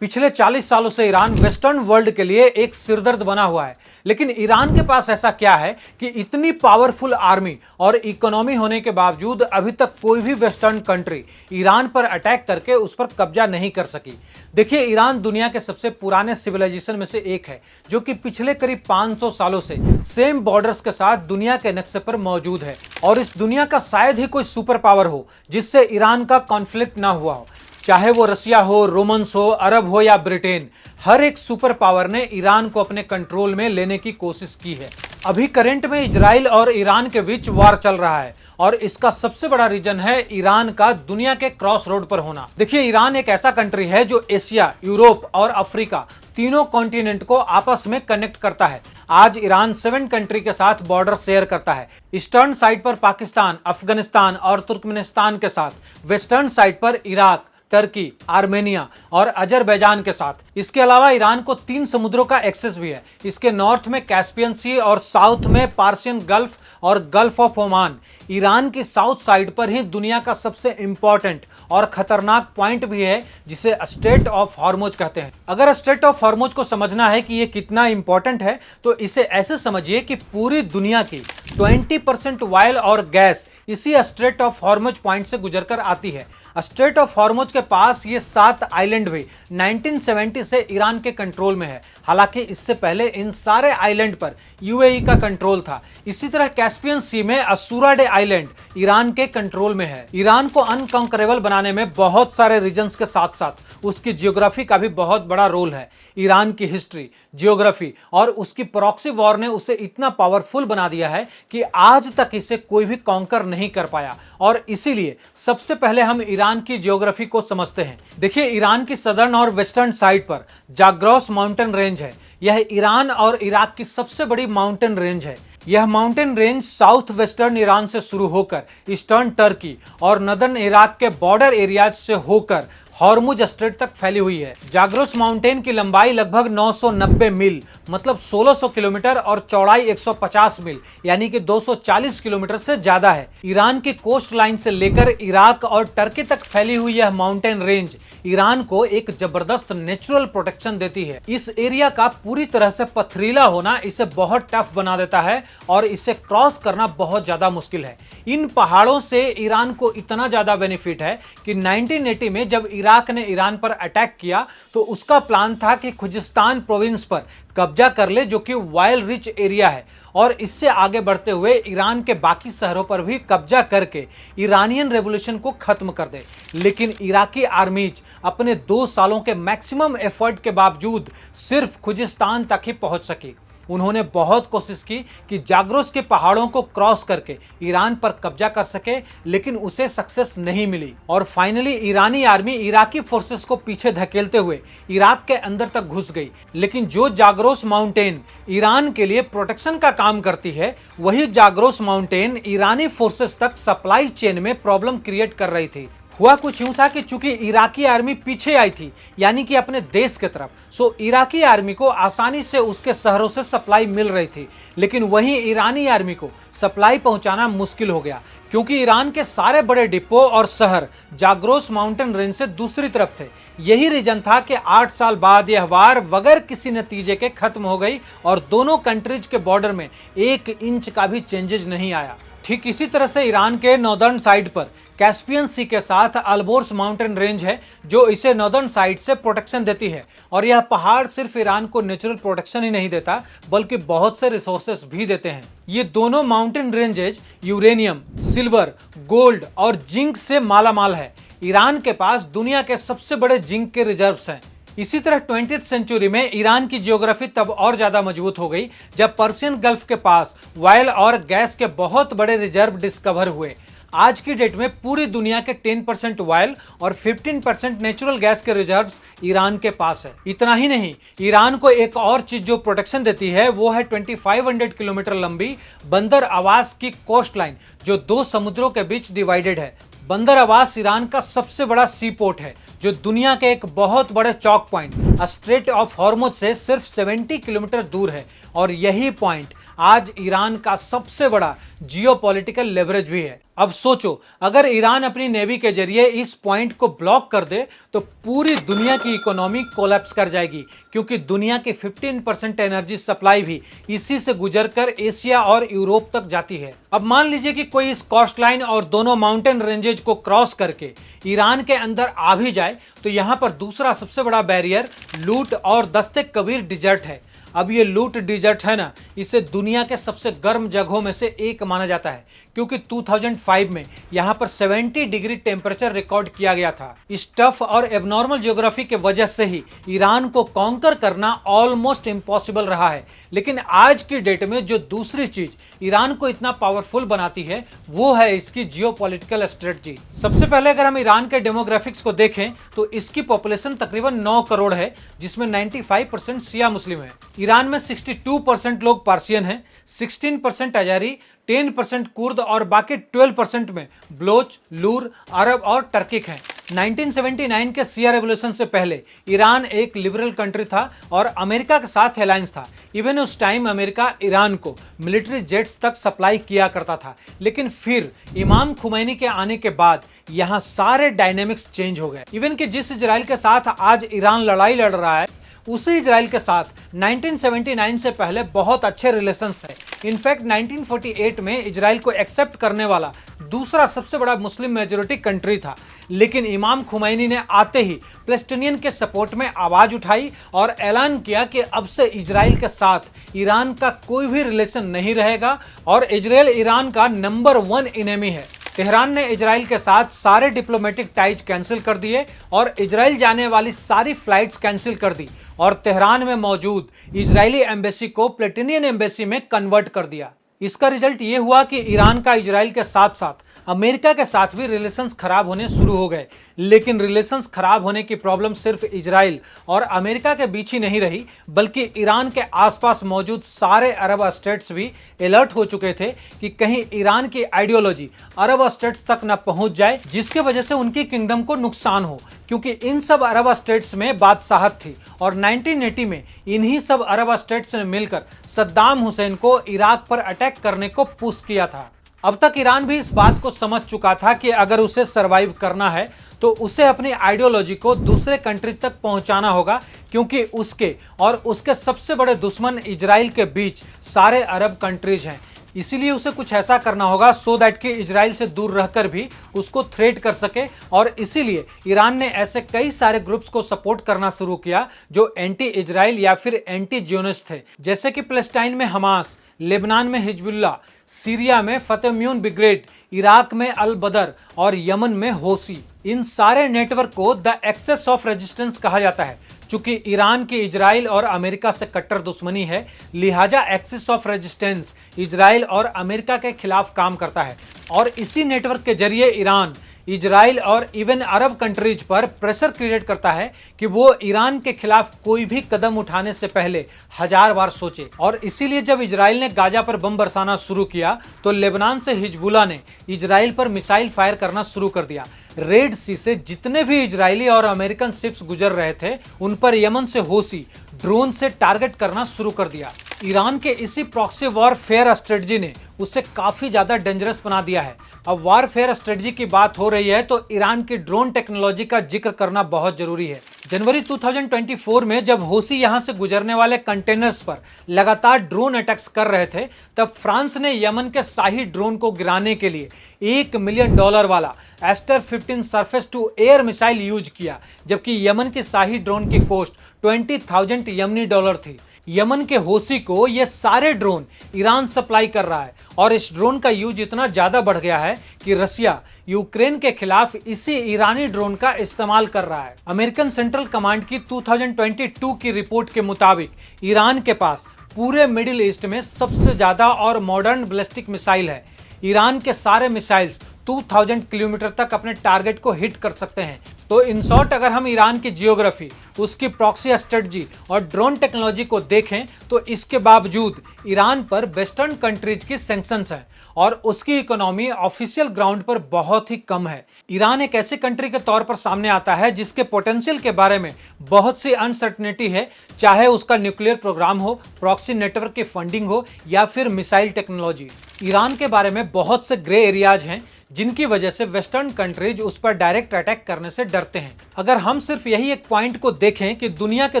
पिछले 40 सालों से ईरान वेस्टर्न वर्ल्ड के लिए एक सिरदर्द बना हुआ है। लेकिन ईरान के पास ऐसा क्या है कि इतनी पावरफुल आर्मी और इकोनॉमी होने के बावजूद अभी तक कोई भी वेस्टर्न कंट्री ईरान पर अटैक करके उस पर कब्जा नहीं कर सकी। देखिए, ईरान दुनिया के सबसे पुराने सिविलाइजेशन में से एक है जो कि पिछले करीब 500 सालों से सेम बॉर्डर्स के साथ दुनिया के नक्शे पर मौजूद है और इस दुनिया का शायद ही कोई सुपर पावर हो जिससे ईरान का कॉन्फ्लिक्ट ना हुआ हो। चाहे वो रसिया हो, रोमन्स हो, अरब हो या ब्रिटेन, हर एक सुपर पावर ने ईरान को अपने कंट्रोल में लेने की कोशिश की है। अभी करंट में इजराइल और ईरान के बीच वार चल रहा है और इसका सबसे बड़ा रीजन है ईरान का दुनिया के क्रॉस रोड पर होना। देखिए, ईरान एक ऐसा कंट्री है जो एशिया, यूरोप और अफ्रीका तीनों कॉन्टिनेंट को आपस में कनेक्ट करता है। आज ईरान 7 कंट्री के साथ बॉर्डर शेयर करता है। ईस्टर्न साइड पर पाकिस्तान, अफगानिस्तान और तुर्कमेनिस्तान के साथ, वेस्टर्न साइड पर इराक, टर्की, आर्मेनिया और अजरबैजान के साथ। इसके अलावा ईरान को 3 समुद्रों का एक्सेस भी है। इसके नॉर्थ में कैस्पियन सी और साउथ में पार्शियन गल्फ और गल्फ ऑफ ओमान। ईरान की साउथ साइड पर ही दुनिया का सबसे इंपॉर्टेंट और खतरनाक पॉइंट भी है जिसे स्ट्रेट ऑफ हॉर्मुज कहते हैं। अगर स्ट्रेट ऑफ हॉर्मुज को समझना है कि ये कितना इंपॉर्टेंट है तो इसे ऐसे समझिए कि पूरी दुनिया की 20% ऑयल और गैस इसी स्ट्रेट ऑफ हॉर्मुज पॉइंट से गुजरकर आती है। स्ट्रेट ऑफ हॉर्मुज के पास ये 7 आइलैंड भी 1970 से ईरान के कंट्रोल में है। हालांकि इससे पहले इन सारे आइलैंड पर यूएई का कंट्रोल था। इसी तरह कैस्पियन सी में असुराडे आइलैंड ईरान के कंट्रोल में है। ईरान को अनकंकरेबल बनाने में बहुत सारे रीजन्स के साथ साथ उसकी जियोग्राफी का भी बहुत बड़ा रोल है। ईरान की हिस्ट्री, जियोग्राफी और उसकी प्रॉक्सी वॉर ने उसे इतना पावरफुल बना दिया है कि आज तक इसे कोई भी कॉन्कर नहीं कर पाया। और इसीलिए सबसे पहले हम ईरान की जियोग्राफी को समझते हैं। देखिए, ईरान की सदर्न और वेस्टर्न साइड पर जाग्रोस माउंटेन रेंज है। यह ईरान और इराक की सबसे बड़ी माउंटेन रेंज है। यह mountain range south western Iran से शुरू होकर ईस्टर्न टर्की और नदर्न इराक के बॉर्डर एरियाज से होकर हॉर्मुज स्ट्रेट तक फैली हुई है। जाग्रोस माउंटेन की लंबाई लगभग 990 मील मतलब 1600 किलोमीटर और चौड़ाई 150 मील यानी कि 240 किलोमीटर से ज्यादा है। ईरान की कोस्ट लाइन से लेकर इराक और टर्की तक फैली हुई यह माउंटेन रेंज ईरान को एक जबरदस्त नेचुरल प्रोटेक्शन देती है। इस एरिया का पूरी तरह से पथरीला होना इसे बहुत टफ बना देता है और इसे क्रॉस करना बहुत ज्यादा मुश्किल है। इन पहाड़ों से ईरान को इतना ज्यादा बेनिफिट है कि 1980 में जब इराक ने ईरान पर अटैक किया तो उसका प्लान था कि खुजिस्तान प्रोविंस पर कब्जा कर ले जो कि ऑयल रिच एरिया है और इससे आगे बढ़ते हुए ईरान के बाकी शहरों पर भी कब्जा करके ईरानियन रेवोल्यूशन को खत्म कर दे। लेकिन इराकी आर्मीज अपने 2 सालों के मैक्सिमम एफर्ट के बावजूद सिर्फ खुजिस्तान तक ही पहुंच सकी। उन्होंने बहुत कोशिश की कि जाग्रोस के पहाड़ों को क्रॉस करके ईरान पर कब्जा कर सके, लेकिन उसे सक्सेस नहीं मिली और फाइनली ईरानी आर्मी इराकी फोर्सेस को पीछे धकेलते हुए इराक के अंदर तक घुस गई। लेकिन जो जाग्रोस माउंटेन ईरान के लिए प्रोटेक्शन का काम करती है, वही जाग्रोस माउंटेन ईरानी फोर्सेस तक सप्लाई चेन में प्रॉब्लम क्रिएट कर रही थी। हुआ कुछ यूं था कि चूंकि इराकी आर्मी पीछे आई थी यानी कि अपने देश की तरफ, सो इराकी आर्मी को आसानी से उसके शहरों से सप्लाई मिल रही थी, लेकिन वहीं ईरानी आर्मी को सप्लाई पहुंचाना मुश्किल हो गया क्योंकि ईरान के सारे बड़े डिपो और शहर जाग्रोस माउंटेन रेंज से दूसरी तरफ थे। यही रीजन था कि 8 साल बाद यह वार बगैर किसी नतीजे के खत्म हो गई और दोनों कंट्रीज के बॉर्डर में 1 इंच का भी चेंजेस नहीं आया। ठीक इसी तरह से ईरान के नॉर्दर्न साइड पर कैस्पियन सी के साथ अल्बोर्स माउंटेन रेंज है जो इसे नॉर्दर्न साइड से प्रोटेक्शन देती है। और यह पहाड़ सिर्फ ईरान को नेचुरल प्रोटेक्शन ही नहीं देता बल्कि बहुत से रिसोर्सेस भी देते हैं। ये दोनों mountain ranges uranium, silver, gold और जिंक से मालामाल है। ईरान के पास दुनिया के सबसे बड़े जिंक के रिजर्व्स हैं। इसी तरह 20th सेंचुरी में ईरान की जियोग्राफी तब और ज्यादा मजबूत हो गई जब पर्शियन गल्फ के पास ऑयल और गैस के बहुत बड़े रिजर्व डिस्कवर हुए। आज की डेट में पूरी दुनिया के 10% ऑयल और 15% नेचुरल गैस के रिजर्व्स ईरान के पास है। इतना ही नहीं, ईरान को एक और चीज जो प्रोटेक्शन देती है वो है 2500 किलोमीटर लंबी बंदर अब्बास की कोस्ट लाइन जो 2 समुद्रों के बीच डिवाइडेड है। बंदर अब्बास ईरान का सबसे बड़ा सी पोर्ट है जो दुनिया के एक बहुत बड़े चौक पॉइंट स्ट्रेट ऑफ हॉर्मुज से सिर्फ 70 किलोमीटर दूर है और यही पॉइंट आज ईरान का सबसे बड़ा जियोपॉलिटिकल लेवरेज भी है। अब सोचो, अगर ईरान अपनी नेवी के जरिए इस पॉइंट को ब्लॉक कर दे तो पूरी दुनिया की इकोनॉमी कोलैप्स कर जाएगी, क्योंकि दुनिया की 15% एनर्जी सप्लाई भी इसी से गुजरकर एशिया और यूरोप तक जाती है। अब मान लीजिए कि कोई इस कोस्ट लाइन और दोनों माउंटेन रेंजेज को क्रॉस करके ईरान के अंदर आ भी जाए तो यहां पर दूसरा सबसे बड़ा बैरियर लूट और दस्ते कबीर डिजर्ट है। अब ये लूट डिजर्ट है ना, इसे दुनिया के सबसे गर्म जगहों में से एक माना जाता है, क्योंकि 2005 में यहाँ पर 70 डिग्री टेम्परेचर रिकॉर्ड किया गया था। इस टफ और एबनॉर्मल ज्योग्राफी के वजह से ही ईरान को कॉन्कर करना ऑलमोस्ट इम्पॉसिबल रहा है। लेकिन आज की डेट में जो दूसरी चीज ईरान को इतना पावरफुल बनाती है वो है इसकी जियोपॉलिटिकल स्ट्रेटजी। सबसे पहले अगर हम ईरान के डेमोग्राफिक्स को देखें तो इसकी पॉपुलेशन तकरीबन 9 करोड़ है, जिसमें 95% शिया मुस्लिम है। ईरान में 62% लोग पार्सियन हैं, 16% अजारी, 10% कुर्द और बाकी 12% में बलोच, लूर, अरब और टर्किक हैं। 1979 के सिया रेवोल्यूशन से पहले ईरान एक लिबरल कंट्री था और अमेरिका के साथ अलायंस था। इवन उस टाइम अमेरिका ईरान को मिलिट्री जेट्स तक सप्लाई किया करता था। लेकिन फिर इमाम खुमैनी के आने के बाद यहाँ सारे डायनेमिक्स चेंज हो गए। इवन कि जिस इजराइल के साथ आज ईरान लड़ाई लड़ रहा है उसी इजराइल के साथ 1979 से पहले बहुत अच्छे रिलेशंस थे। इनफैक्ट 1948 में इजराइल को एक्सेप्ट करने वाला दूसरा सबसे बड़ा मुस्लिम मेजोरिटी कंट्री था। लेकिन इमाम खुमैनी ने आते ही पैलेस्टीनियन के सपोर्ट में आवाज उठाई और ऐलान किया कि अब से इजराइल के साथ ईरान का कोई भी रिलेशन नहीं रहेगा और इजराइल ईरान का नंबर 1 एनिमी है। तेहरान ने इजराइल के साथ सारे डिप्लोमेटिक टाइज कैंसिल कर दिए और इजराइल जाने वाली सारी फ्लाइट्स कैंसिल कर दी और तेहरान में मौजूद इजरायली एम्बेसी को प्लेटिनियन एम्बेसी में कन्वर्ट कर दिया। इसका रिजल्ट ये हुआ कि ईरान का इजराइल के साथ साथ अमेरिका के साथ भी रिलेशंस खराब होने शुरू हो गए। लेकिन रिलेशंस खराब होने की प्रॉब्लम सिर्फ इजराइल और अमेरिका के बीच ही नहीं रही, बल्कि ईरान के आसपास मौजूद सारे अरब स्टेट्स भी अलर्ट हो चुके थे कि कहीं ईरान की आइडियोलॉजी अरब स्टेट्स तक न पहुंच जाए, जिसके वजह से उनकी किंगडम को नुकसान हो। क्योंकि इन सब अरब स्टेट्स में बादशाहत थी और 1980 में इन्हीं सब अरब स्टेट्स ने मिलकर सद्दाम हुसैन को इराक पर अटैक करने को पुश किया था। अब तक ईरान भी इस बात को समझ चुका था कि अगर उसे सरवाइव करना है तो उसे अपनी आइडियोलॉजी को दूसरे कंट्री तक पहुंचाना होगा, क्योंकि उसके और उसके सबसे बड़े दुश्मन इजराइल के बीच सारे अरब कंट्रीज हैं। इसीलिए उसे कुछ ऐसा करना होगा सो दैट कि इजराइल से दूर रहकर भी उसको थ्रेट कर सके। और इसीलिए ईरान ने ऐसे कई सारे ग्रुप्स को सपोर्ट करना शुरू किया जो एंटी इजराइल या फिर एंटी जियोनिस्ट थे, जैसे कि पैलेस्टाइन में हमास, लेबनान में हिजबुल्लाह, सीरिया में फतेम्यून ब्रिगेड, इराक में अल बदर और यमन में होसी। इन सारे नेटवर्क को द एक्सेस ऑफ रेजिस्टेंस कहा जाता है। चूंकि ईरान की इजराइल और अमेरिका से कट्टर दुश्मनी है, लिहाजा एक्सिस ऑफ रेजिस्टेंस इजराइल और अमेरिका के खिलाफ काम करता है और इसी नेटवर्क के जरिए ईरान इजराइल और इवन अरब कंट्रीज पर प्रेशर क्रिएट करता है कि वो ईरान के खिलाफ कोई भी कदम उठाने से पहले 1000 बार सोचे। और इसीलिए जब इजराइल ने गाजा पर बम बरसाना शुरू किया तो लेबनान से हिजबुल्लाह ने इजराइल पर मिसाइल फायर करना शुरू कर दिया। रेड सी से जितने भी इजरायली और अमेरिकन शिप्स गुजर रहे थे उन पर यमन से होसी ड्रोन से टारगेट करना शुरू कर दिया। ईरान के इसी प्रॉक्सी वॉरफेयर स्ट्रेटजी ने उसे काफी ज्यादा डेंजरस बना दिया है। अब वॉरफेयर स्ट्रेटजी की बात हो रही है तो ईरान की ड्रोन टेक्नोलॉजी का जिक्र करना बहुत जरूरी है। जनवरी 2024 में जब होसी यहां से गुजरने वाले कंटेनर्स पर लगातार ड्रोन अटैक्स कर रहे थे, तब फ्रांस ने यमन के शाही ड्रोन को गिराने के लिए $1 मिलियन वाला Aster 15 surface to air missile use किया, जबकि यमन की शाही ड्रोन की कॉस्ट 20,000 यमनी डॉलर थी। यमन के होसी को ये सारे ड्रोन ईरान सप्लाई कर रहा है और इस ड्रोन का यूज इतना ज्यादा बढ़ गया है कि रसिया यूक्रेन के खिलाफ इसी ईरानी ड्रोन का इस्तेमाल कर रहा है। अमेरिकन सेंट्रल कमांड की 2022 की रिपोर्ट के मुताबिक ईरान के पास पूरे मिडिल ईस्ट में सबसे ज्यादा और मॉडर्न बैलिस्टिक मिसाइल है। ईरान के सारे मिसाइल्स 2000 किलोमीटर तक अपने टारगेट को हिट कर सकते हैं। तो इन शॉर्ट अगर हम ईरान की जियोग्राफी, उसकी प्रॉक्सी स्ट्रेटजी और ड्रोन टेक्नोलॉजी को देखें तो इसके बावजूद ईरान पर वेस्टर्न कंट्रीज की सैंक्शंस हैं और उसकी इकोनॉमी ऑफिशियल ग्राउंड पर बहुत ही कम है। ईरान एक ऐसी कंट्री के तौर पर सामने आता है जिसके पोटेंशियल के बारे में बहुत सी अनसर्टेनिटी है, चाहे उसका न्यूक्लियर प्रोग्राम हो, प्रॉक्सी नेटवर्क की फंडिंग हो या फिर मिसाइल टेक्नोलॉजी। ईरान के बारे में बहुत से ग्रे एरियाज हैं जिनकी वजह से वेस्टर्न कंट्रीज उस पर डायरेक्ट अटैक करने से डरते हैं। अगर हम सिर्फ यही एक पॉइंट को देखें कि दुनिया के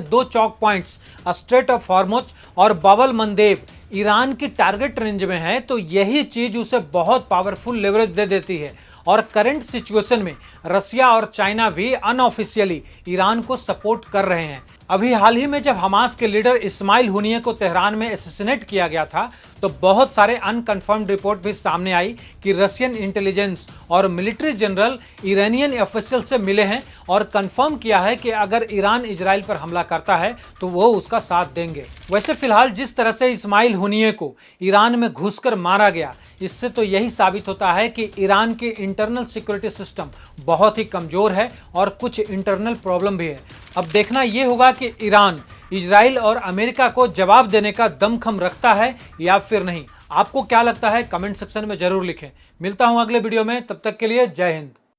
दो चौक पॉइंट्स स्ट्रेट ऑफ हॉर्मुज और बाब अल मंदेब ईरान की टारगेट रेंज में है, तो यही चीज उसे बहुत पावरफुल लेवरेज दे देती है। और करंट सिचुएशन में रसिया और चाइना भी अनऑफिशियली ईरान को सपोर्ट कर रहे हैं। अभी हाल ही में जब हमास के लीडर इस्माइल हुनिये को तेहरान में असैसिनेट किया गया था, तो बहुत सारे अनकंफर्म्ड रिपोर्ट भी सामने आई कि रशियन इंटेलिजेंस और मिलिट्री जनरल ईरानियन ऑफिशियल से मिले हैं और कंफर्म किया है कि अगर ईरान इजराइल पर हमला करता है तो वो उसका साथ देंगे। वैसे फिलहाल जिस तरह से इस्माइल हुनिये को ईरान में घुसकर मारा गया, इससे तो यही साबित होता है कि ईरान की इंटरनल सिक्योरिटी सिस्टम बहुत ही कमजोर है और कुछ इंटरनल प्रॉब्लम भी है। अब देखना यह होगा कि ईरान इजराइल और अमेरिका को जवाब देने का दमखम रखता है या फिर नहीं। आपको क्या लगता है कमेंट सेक्शन में जरूर लिखें। मिलता हूं अगले वीडियो में, तब तक के लिए जय हिंद।